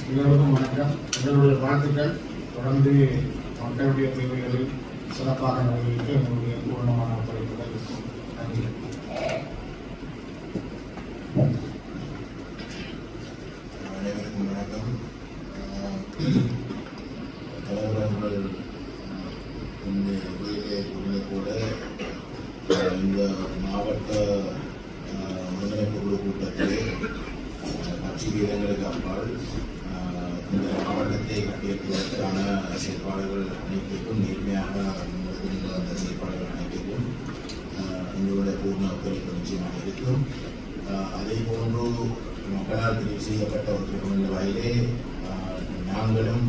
எல்லோருக்கும் வணக்கம். எங்களுடைய வாழ்த்துக்கள் தொடர்ந்து மக்களுடைய தேவைகளில் சிறப்பாக நிறைவேற்ற எங்களுடைய பூர்ணமான ஒத்துழைப்புகள் இருக்கும். நன்றி. அனைவருக்கும் வணக்கம். தலைவர்கள் இந்த உரையிலே கூட இந்த மாவட்ட ஒருங்கிணைப்பு குழு கூட்டத்திலே கட்சி வீரங்களுக்கு அப்பால் இந்த மாவட்டத்தை கட்டியெழுப்பதற்கான செயற்பாடுகள் அனைத்திற்கும் நேர்மையாக முன்னெடுக்கின்ற அந்த செயற்பாடுகள் அனைத்திற்கும் எங்களுடைய பூர்ண ஒத்துழைப்பு நிச்சயமாக இருக்கும். அதே போன்று மக்களால் தெரிவு செய்யப்பட்ட ஒரு திருமண வகையிலே நாங்களும்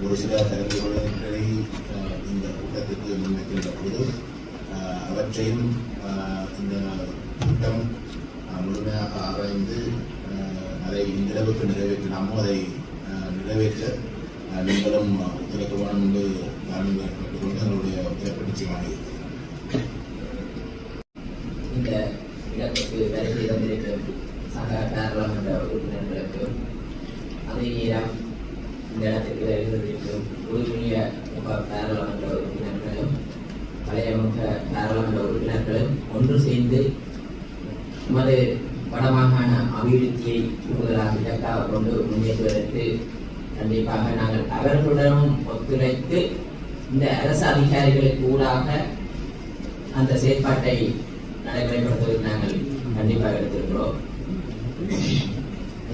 ஒரு சில கருத்துக்களை இந்த கூட்டத்திற்கு முன்வைக்கின்ற பொழுது அவற்றையும் இந்த கூட்டம் முழுமையாக ஆராய்ந்து அதை இந்த அளவுக்கு நிறைவேற்றினாமோ அதை நிறைவேற்ற நீங்களும் ஒத்துழைக்க வேணும் என்று தாழ்ந்து கேட்டுக்கொண்டு எங்களுடைய ஒத்துழைப்பு நிச்சயமாக இந்த இடத்துக்கு வருகை தந்திருக்கும் சக பாராளுமன்ற உறுப்பினர்களுக்கும் அதே நேரம் இந்த இடத்துக்கு வருகை தந்திருக்கும் உறுப்பினிய பாராளுமன்ற உறுப்பினர்களும் பழைய முக பாராளுமன்ற உறுப்பினர்களும் ஒன்று சேர்ந்து நமது வடமாகாண அபிவிருத்தியை கூடுதலாக இலக்காக கொண்டு முன்னேற்றுவதற்கு கண்டிப்பாக நாங்கள் அவர்களுடனும் ஒத்துழைத்து இந்த அரசு அதிகாரிகளுக்கு ஊடாக அந்த செயற்பாட்டை நடைமுறைப்படுத்துவதற்கு நாங்கள் கண்டிப்பாக எடுத்திருக்கிறோம்.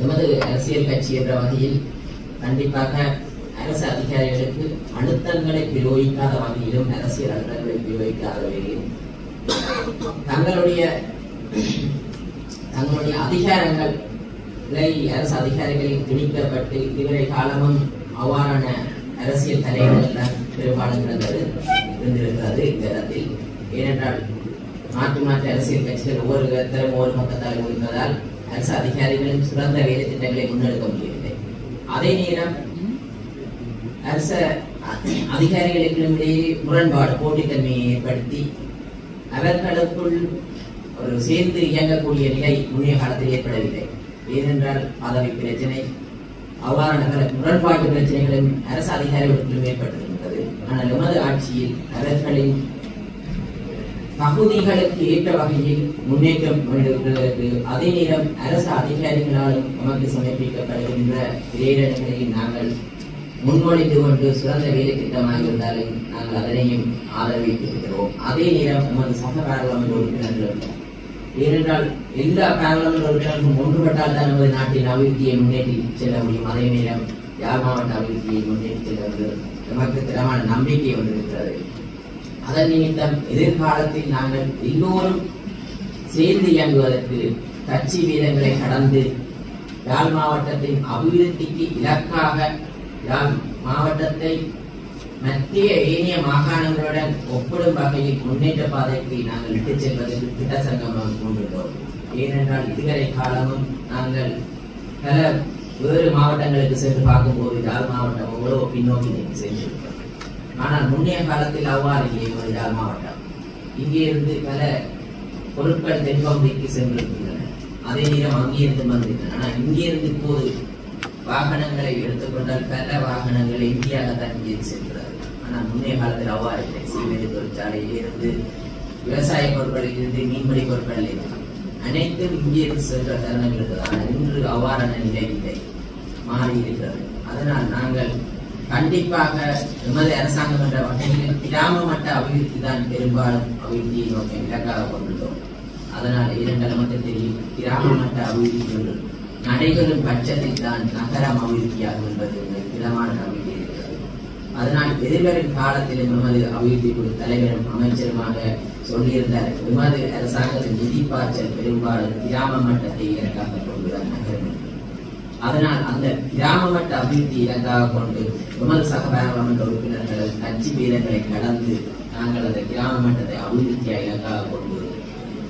எமது அரசியல் கட்சி என்ற வகையில் கண்டிப்பாக அரசு அதிகாரிகளுக்கு அழுத்தங்களை பிரயோகிக்காத வகையிலும் அரசியல் அழுத்தங்களை பிரயோகிக்காத வகையிலும் தங்களுடைய அதிகாரங்களை அரசு அதிகாரிகளில் திணிக்கப்பட்டு இதுவரை காலமும் அவ்வாறான அரசியல் தலைவர்கள் தான் பெரும்பாலும் இருந்திருக்கிறது இந்த இடத்தில். ஏனென்றால் மாற்று அரசியல் கட்சிகள் ஒவ்வொரு பக்கத்தால் இருப்பதால் அரசு அதிகாரிகளும் சிறந்த வேலை திட்டங்களை முன்னெடுக்க முடியவில்லை. அதே நேரம் அரசு அதிகாரிகளுக்கிடையே முரண்பாடு போட்டித்தன்மையை ஏற்படுத்தி அவர்களுக்குள் ஒரு சேர்ந்து இயங்கக்கூடிய நிலை முன்னைய காலத்தில் ஏற்படவில்லை. ஏனென்றால் பதவி பிரச்சனை அவ்வாறான முரண்பாட்டு பிரச்சனைகளும் அரசு அதிகாரிகளுக்கும் ஏற்பட்டிருக்கிறது. ஆனால் எமது ஆட்சியில் அவர்களின் பகுதிகளுக்கு ஏற்ற வகையில் முன்னேற்றம் கொண்டிருப்பதற்கு அதே நேரம் அரசு அதிகாரிகளாலும் நமக்கு சமர்ப்பிக்கப்படுகின்ற பிரேரணைகளை நாங்கள் முன்மொழிந்து கொண்டு சிறந்த வேலை திட்டமாக இருந்தாலும் நாங்கள் அதனையும் ஆதரவிட்டிருக்கிறோம். அதே நேரம் நமது சக பாராளுமன்ற உறுப்பினர்கள் ஏனென்றால் எல்லா பாராளுமன்ற உறுப்பினர்களும் ஒன்றுபட்டால் தான் நமது நாட்டின் அபிவிருத்தியை முன்னேற்றி செல்ல முடியும். அதே நேரம் யாழ் மாவட்ட அபிவிருத்தியை முன்னேற்றி செல்ல நமக்கு திறமான நம்பிக்கை வந்திருக்கிறது. அதன் நிமித்தம் எதிர்காலத்தில் நாங்கள் எல்லோரும் சேர்ந்து இயங்குவதற்கு கட்சி வீரங்களை கடந்து யாழ் மாவட்டத்தின் அபிவிருத்திக்கு இலக்காக யாழ் மாவட்டத்தை மத்திய ஏனைய மாகாணங்களுடன் ஒப்பிடும் வகையில் முன்னேற்ற பாதைக்கு நாங்கள் இட்டுச் செல்வதற்கு திட்ட சங்கமாக கொண்டுள்ளோம். ஏனென்றால் இதுவரை காலமும் நாங்கள் பல வேறு மாவட்டங்களுக்கு சென்று பார்க்கும்போது யாழ் மாவட்டம் எவ்வளவு பின்னோக்கி சென்றிருக்கிறோம். ஆனால் முன்னைய காலத்தில் அவ்வாறு இல்லை. யாழ் மாவட்டம் இங்கே இருந்து பல பொருட்கள் தென்பகுதிக்கு சென்றிருக்கின்றன. அதே நேரம் அங்கிருந்து வந்திருக்கின்றன. ஆனால் இங்கிருந்து இப்போது வாகனங்களை எடுத்துக்கொண்டால் பல வாகனங்கள் இந்தியாவில்தான் இங்கே சென்றது. ஆனால் முன்னைய காலத்தில் அவ்வாறு இல்லை. சீமெதி தொழிற்சாலையில் இருந்து விவசாய பொருட்களில் இருந்து மீன்பிடி பொருட்கள் இருந்து அனைத்தும் இங்கிருந்து சென்ற தருணங்கள் இருக்கிறது. ஆனால் இன்று அவ்வாறான நிலை இல்லை, மாறி இருக்கிறது. அதனால் நாங்கள் கண்டிப்பாக எமது அரசாங்கம் என்ற வகையில் கிராம மட்ட அபிவிருத்தி தான் பெரும்பாலும் அபிவிருத்தியை நோக்கி இலக்காக கொண்டுள்ளோம். அதனால் இரண்டு நமக்கு தெரியும், கிராம மட்ட அபிவிருத்தி நடைபெறும் பட்சத்தில் தான் நகரம் அபிவிருத்தியாகும் என்பது திடமான நம்பிக்கை இருக்கிறது. அதனால் எதிர்வரும் காலத்தில் எமது அபிவிருத்தி குழு தலைவரும் அமைச்சருமாக சொல்லியிருந்தார், எமது அரசாங்கத்தின் நிதிப்பாய்ச்சல் பெரும்பாலும் கிராம மட்டத்தை இலக்காக கொண்டுதான் நகரம். அதனால் அந்த கிராம மட்ட அபிவிருத்தி இலக்காக கொண்டு எமது சக பாராளுமன்ற உறுப்பினர்கள் கட்சி வீரர்களை கடந்து நாங்கள் அந்த கிராம மட்டத்தை அபிவிருத்தியாக இலக்காக கொண்டு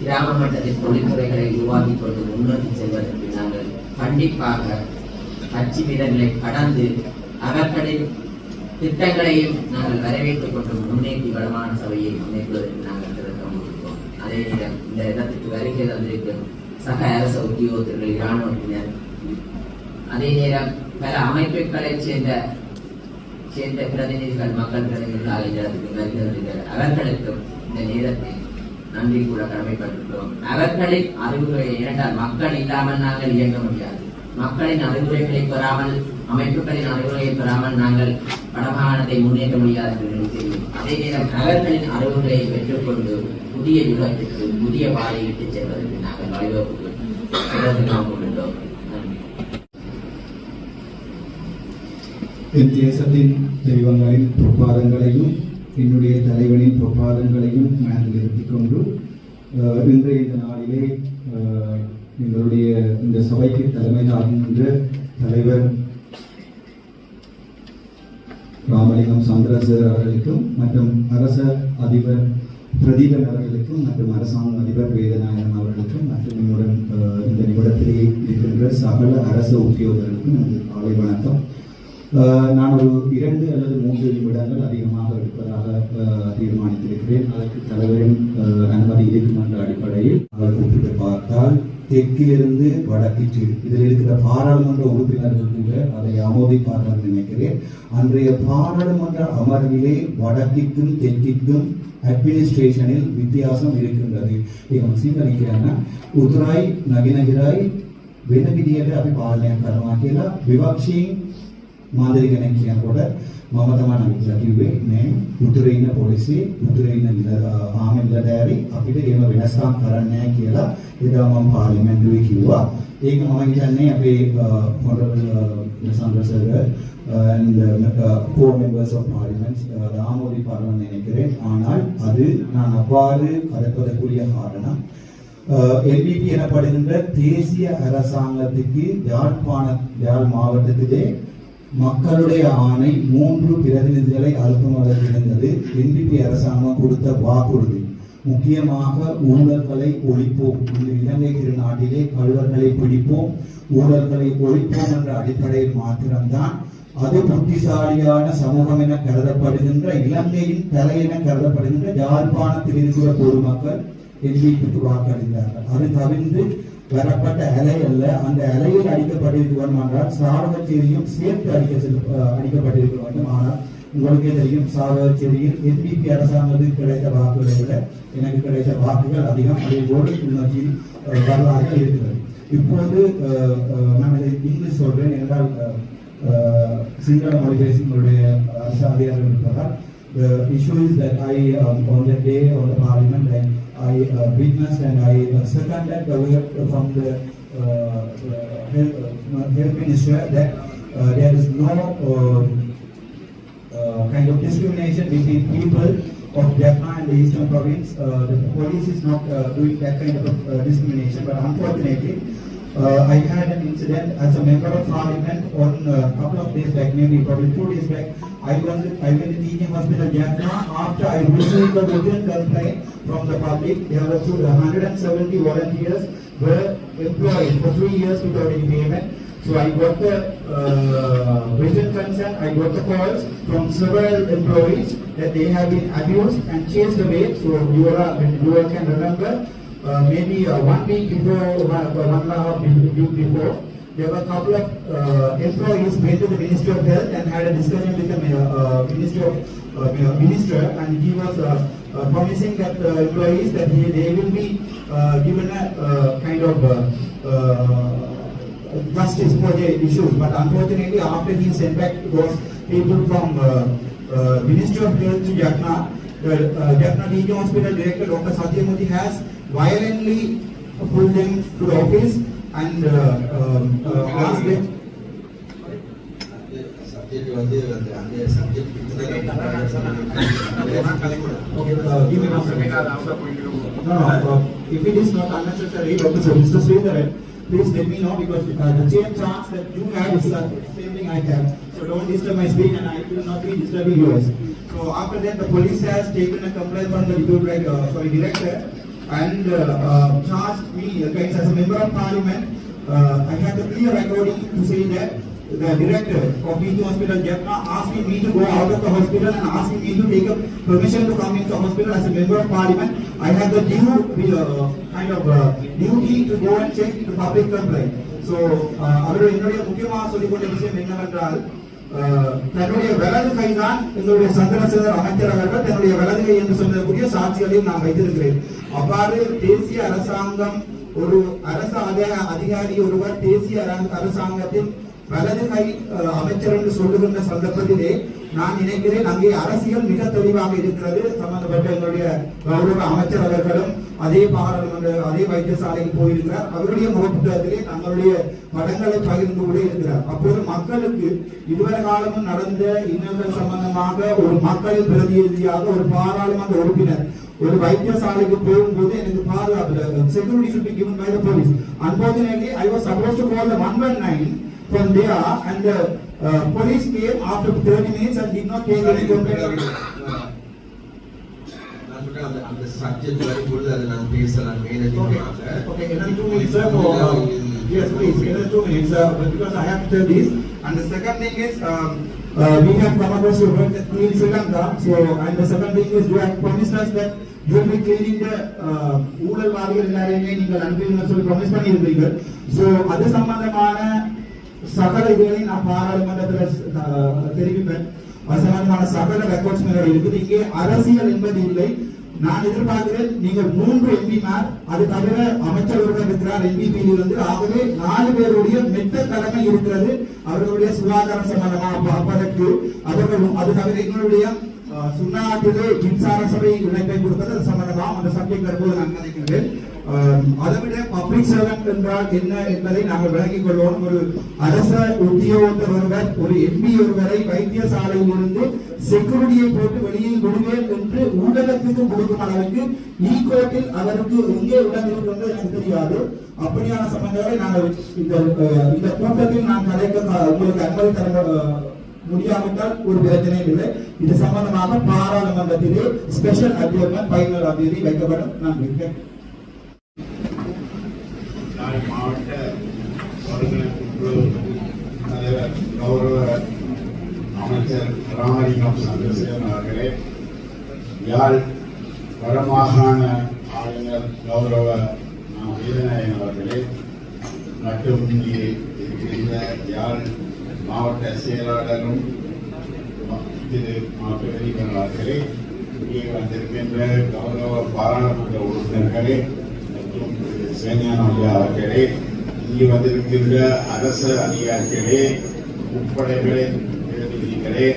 கிராம மட்டத்தில் தொழில்துறைகளை உருவாக்கி கொண்டு முன்னோக்கி செல்வதற்கு நாங்கள் கண்டிப்பாக கட்சி வீரர்களை கடந்து அவர்களின் திட்டங்களையும் நாங்கள் வரவேற்றுக் கொண்டு முன்னேற்றி வளமான சபையை முன்னேற்றுவதற்கு நாங்கள் திறக்க முடியும். அதே நேரம் இந்த இடத்துக்கு வருகை தந்திருக்கும் சக அரச உத்தியோகத்தர்கள் இராணுவத்தினர் அதே நேரம் பல அமைப்புகளைச் சேர்ந்த பிரதிநிதிகள் மக்கள் பிரதிநிதிகளாக இந்த இடத்துக்கு வருகிறார்கள். அவர்களுக்கும் இந்த நேரத்தில் நன்றி கூட கடமைப்பட்டுள்ளோம். அவர்களின் அறிவுரை இரண்டால் மக்கள் இல்லாமல் நாங்கள் இயங்க முடியாது. மக்களின் அறிவுரைகளை பெறாமல், அமைப்புகளின் அறிவுரையை பெறாமல் நாங்கள் வடமாகாணத்தை முன்னேற்ற முடியாது என்று தெரியும். அதே நேரம் அவர்களின் அறிவுரையை பெற்றுக்கொண்டு புதிய யுகத்திற்கு புதிய பாதையிட்டு செல்வதற்கு நாங்கள் வழிவகுப்பு கொண்டுள்ளோம். என் தேசத்தின் தெய்வங்களின் பொற்பாதங்களையும் என்னுடைய தலைவனின் பொற்பாதங்களையும் மனதில் இருத்திக் கொண்டு இன்றைய இந்த நாளிலே எங்களுடைய இந்த சபைக்கு தலைமை தாங்குகின்ற தலைவர் ராமலிங்கம் சந்திரசேகர் அவர்களுக்கும் மற்றும் அரச அதிபர் பிரதீபன் அவர்களுக்கும் மற்றும் அரசாங்க அதிபர் வேதநாயகம் அவர்களுக்கும் மற்றும் என்னுடன் இந்த நிமிடத்திலே இருக்கின்ற சகல அரசு உத்தியோகர்களுக்கும் எனது காலை வணக்கம். நான் ஒரு 2 அல்லது 3 நிமிடங்கள் அதிகமாக எடுப்பதாக தீர்மானித்திருக்கிறேன். அதற்கு தலைவரின் அனுமதி இருக்கும் என்ற அடிப்படையில் அவர் ஒப்பிட்டு பார்த்தால் தெற்கிலிருந்து வடக்கிற்கு இதில் இருக்கிற பாராளுமன்ற உறுப்பினர்கள் கூட அதை ஆமோதிப்பார்கள் நினைக்கிறேன். அன்றைய பாராளுமன்ற அமர்விலே வடக்கிற்கும் தெற்கிற்கும் அட்மினிஸ்ட்ரேஷனில் வித்தியாசம் இருக்கின்றது. சிங்கரிக்கிறாங்க උතුරයි නගිනහිරයි වෙන විදියට අපි පාලනය කරනවා කියලා විවක්ෂීන් මාදිරි කෙනෙක් කියනකොට මම තමයි නගිලා කිව්වේ මේ උතුරේ ඉන්න පොලිසිය උතුරේ ඉන්න ආමෙල්ලදෑරි අපිට එහෙම වෙනස්කම් කරන්නේ නැහැ කියලා එදා මම පාර්ලිමේන්තුවේ කිව්වා. ඒක මම හිතන්නේ අපේ honorable Chandrasekhar and core members of parliament ஆமோதி பார்வன் நினைக்கிறேன். ஆனால் அது நான் அவ்வாறு கதைப்பதற்குரிய காரணம் LVP எனப்படுகின்ற தேசிய அரசாங்கத்துக்கு யாழ் மாவட்டத்திலே மக்களுடைய ஆணை 3 பிரதிநிதிகளை அனுப்புவதற்கு இருந்தது. NPP அரசாங்கம் கொடுத்த வாக்குறுதி முக்கியமாக ஊழல்களை ஒழிப்போம், இந்த இலங்கை திருநாட்டிலே கழுவர்களை பிடிப்போம், ஊழல்களை ஒழிப்போம் என்ற அடிப்படையில் மாத்திரம்தான் அது புத்திசாலியான சமூகம் என கருதப்படுகின்ற இலங்கையின் தலை என கருதப்படுகின்ற யாழ்ப்பாணத்தில் இருக்கிற பொதுமக்கள் NPPக்கு வாக்களித்தார்கள். அது தவிர்த்து வரப்பட்ட அலை அல்ல. அந்த அலையில் அடிக்கப்பட்டிருக்க வேண்டும் என்றால் சாவகச்சேரியும் சேர்த்து அடிக்கப்பட்டிருக்க வேண்டும். ஆனால் உங்களுக்கே தெரியும் சாவகச்சேரியில் NPP அரசாங்கத்துக்கு கிடைத்த வாக்குகளை விட எனக்கு கிடைத்த வாக்குகள் அதிகம். அதே போல கிளிநொச்சியில் வரலாறுகள் இருக்கிறது. இப்போது நான் இதை இங்கிலீஷ் சொல்றேன் என்றால் சிங்கள மொழி பேசி உங்களுடைய அரசு அதிகாரிகள் இருப்பதால் the issue is that I on the day of the parliament and I witnessed and I seconded the word from the health minister that there is no kind of discrimination between people of Jaffna and the Eastern Province. The police is not doing that kind of discrimination, but unfortunately I had an incident as a member of parliament on a couple of days back, maybe probably 2 days back. I went to teaching hospital Jaffna after I received the written complaint from the public. There were 170 volunteers were employed for 3 years without any payment. So I got the written consent, I got the calls from several employees that they have been abused and chased away. So you all can remember maybe 1 week before, 1.5 week before, there were a couple of employees went to the Ministry of Health and had a discussion with the minister, and he was promising that employees that they will be given a kind of justice for their issues. But unfortunately, after he sent back those people from Ministry of Health to Jaffna, the Jaffna Regional Hospital Director Dr. Satyamurthy has violently pulled them to the office and asked them. Give me one second. No, if it is not unnecessary, Mr. Sridharan, please let me know, because the same chance that you have is the same thing I have. So don't disturb my speech, and I will not be disturbing yours. So after that, the police has taken a complaint from the director and charged me as a member of parliament. I had the clear recording to say that the director of PG Hospital Jaffna asking me to go out of the hospital and asking me to take a permission to come into the hospital as a member of parliament. I had the duty to go and check the public complaint. So அவருடைய என்னுடைய முக்கியமாக சொல்லிக்கொண்ட விஷயம் என்னவென்றால் தன்னுடைய வலது கைதான் எங்களுடைய சந்திரசேகர் அமைச்சர் அவர்கள் தன்னுடைய வலது கை என்று சொல்லக்கூடிய சாட்சிகளையும் நான் வைத்திருக்கிறேன். அவ்வாறு தேசிய அரசாங்கம் ஒரு அரசு அதிகாரி ஒருவர் தேசிய அரசாங்கத்தின் வலது கை அமைச்சர் என்று சொல்லுகின்ற சந்தர்ப்பத்திலே நான் நினைக்கிறேன் அங்கே அரசியல் மிக தெளிவாக இருக்கிறது. சம்பந்தப்பட்ட எங்களுடைய கௌரவ அமைச்சர் அவர்களும் அதே பாராளுமன்ற அதே வைத்தியசாலைக்கு போயிருக்கிறார். அவருடைய முகப்புத்தகத்திலே தங்களுடைய படங்களை பகிர்ந்து கூட இருக்கிறார். அப்போது மக்களுக்கு இதுவரை காலமும் நடந்த இன்னல்கள் சம்பந்தமாக ஒரு மக்கள் பிரதிநிதியாக ஒரு பாராளுமன்ற உறுப்பினர் ஒரு வைத்தியசாலைக்கு போகும்போது எனக்கு பாதுகாப்பு security should be given by the police. Unfortunately, I was supposed to call the 119 from there and the police came after 30 minutes and did not take any complaint. அந்த சப்ஜெக்ட் வரும்போது அதை நான் பேசலாம் மேலதிகமாக. Okay, another 2 minutes sir for yes please another 2 minutes because I have to tell this. And the second thing is we have come across your work at Clean Sri Lanka. So and the second thing is you have promised us that you will be cleaning the ஊழல்வாதிகள் எல்லாரையுமே நீங்கள் அனுப்புவீங்கன்னு சொல்லி promise பண்ணியிருந்தீங்க. So அது சம்பந்தமான சகல இதுகளை நான் பாராளுமன்றத்தில் தெரிவிப்பேன். அது சம்பந்தமான சகல ரெக்கார்ட்ஸ் இருக்குது. இங்கே அரசியல் என்பது இல்லை. நான் எதிர்பார்க்கிறேன் நீங்கள் 3 எம்பிமார் அது தவிர அமைச்சர் ஒருவர் இருக்கிறார் NDP-யில் இருந்து. ஆகவே 4 பேருடைய மெத்த தலைமை இருக்கிறது அவர்களுடைய சுகாதாரம் சம்பந்தமாக அப்பதற்கு அவர்கள் அது தவிர எங்களுடைய சுண்ணாட்டிலே மின்சார சபை இணைப்பை கொடுப்பது சம்பந்தமாக அந்த சப்ஜெக்ட் வரும்போது நான் நினைக்கின்றேன். அதை விட பப்ளிக் சர்வெண்ட் என்றால் என்ன என்பதை நாங்கள் விளங்கிக் கொள்வோம். ஒரு அரச உத்தியோகத்தர் ஒருவர் ஒரு MP ஒருவரை வைத்தியசாலையில் இருந்து செக்யூரிட்டியை போட்டு வெளியில் விடுவேன் என்று ஊடகத்துக்கு கொடுக்கும் அளவுக்கு ஈகோட்டில் அவருக்கு எங்கே இடம் இருக்கிறது எனக்கு தெரியாது. அப்படியான சம்பந்தங்களை நாங்கள் இந்த கூட்டத்தில் நான் கலைக்க உங்களுக்கு அனுமதி தர முடியாவிட்டால் ஒரு பிரச்சனையும் இல்லை. இது சம்பந்தமாக பாராளுமன்றத்திலே ஸ்பெஷல் அட்ஜர்மென்ட் 15ஆம் தேதி வைக்கப்படும். நான் இருக்கேன். மாவட்ட ஒருங்கிணைப்பு தலைவர் கௌரவ அமைச்சர் ராமலிங்கம் சந்திரசேகரன் அவர்களே, யாழ் வடமாகாண ஆளுநர் கௌரவ வீரநாயகன் அவர்களே மற்றும் இங்கே இருக்கின்ற யாழ் மாவட்ட செயலாளரும் திரு பெரியவர்கள் அவர்களே, இங்கே வந்திருக்கின்ற கௌரவ பாராளுமன்ற உறுப்பினர்களே மற்றும் திரு சேனியானவையா அவர்களே, இங்கே வந்திருக்கின்ற அரசு அதிகாரிகளே, முப்படைகளின் பிரதிநிதிகளே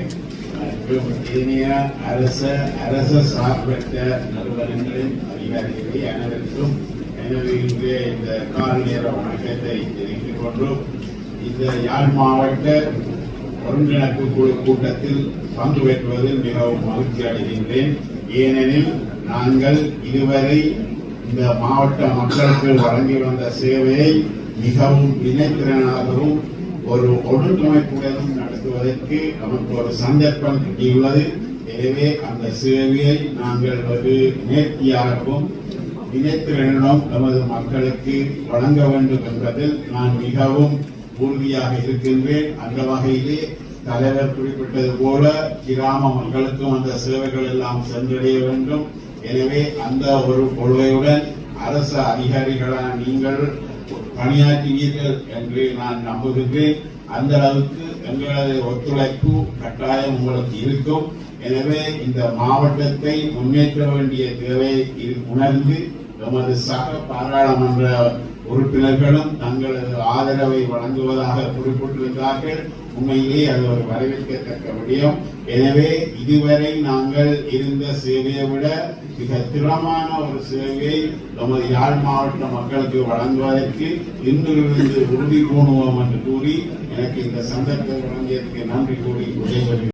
மற்றும் ஏனைய அரச சார்பற்ற நிறுவனங்களின் அதிகாரிகளே அனைவருக்கும் எனவே இந்த கால் நேர வணக்கத்தை தெரிவித்துக் கொண்டோம். இந்த யாழ் மாவட்ட ஒருங்கிணைப்பு குழு கூட்டத்தில் பங்கு பெற்றுவதில் மிகவும் மகிழ்ச்சி அடைகின்றேன். ஏனெனில் நாங்கள் இதுவரை இந்த மாவட்ட மக்களுக்கு வழங்கி வந்த சேவையை மிகவும் வினைத்திறனாகவும் ஒரு ஒழுங்கமைப்புடனும் நடத்துவதற்கு நமக்கு ஒரு சந்தர்ப்பம் கிட்டியுள்ளது. எனவே அந்த சேவையை நாங்கள் ஒரு நேர்த்தியாகவும் வினைத்திறனும் நமது மக்களுக்கு வழங்க வேண்டும் என்பதில் நான் மிகவும் உறுதியாக இருக்கின்றேன். அந்த வகையிலே தலைவர் குறிப்பிட்டது போல கிராம மக்களுக்கும் அந்த சேவைகள் எல்லாம் சென்றடைய வேண்டும். எனவே அந்த ஒரு கொள்கையுடன் அரசு அதிகாரிகளான நீங்கள் பணியாற்றுவீர்கள் என்று நான் நம்புகின்றேன். அந்த அளவுக்கு எங்களது ஒத்துழைப்பு கட்டாயம் உங்களுக்கு இருக்கும். எனவே இந்த மாவட்டத்தை முன்னேற்ற வேண்டிய தேவையை உணர்ந்து எமது சக பாராளுமன்ற உறுப்பினர்களும் தங்களது ஆதரவை வழங்குவதாக குறிப்பிட்டிருந்தார்கள். உண்மையிலே அது ஒரு வரவேற்கத்தக்க விடயம். எனவே இதுவரை நாங்கள் இருந்த சேவையை விட மிக திறமான ஒரு சேவையை நமது யாழ் மாவட்ட மக்களுக்கு வழங்குவதற்கு இன்றிலிருந்து உறுதி பூணுவோம் என்று கூறி எனக்கு இந்த சந்தர்ப்பத்தை வழங்கியதற்கு நன்றி கூறி விடைபெறுகிறேன்.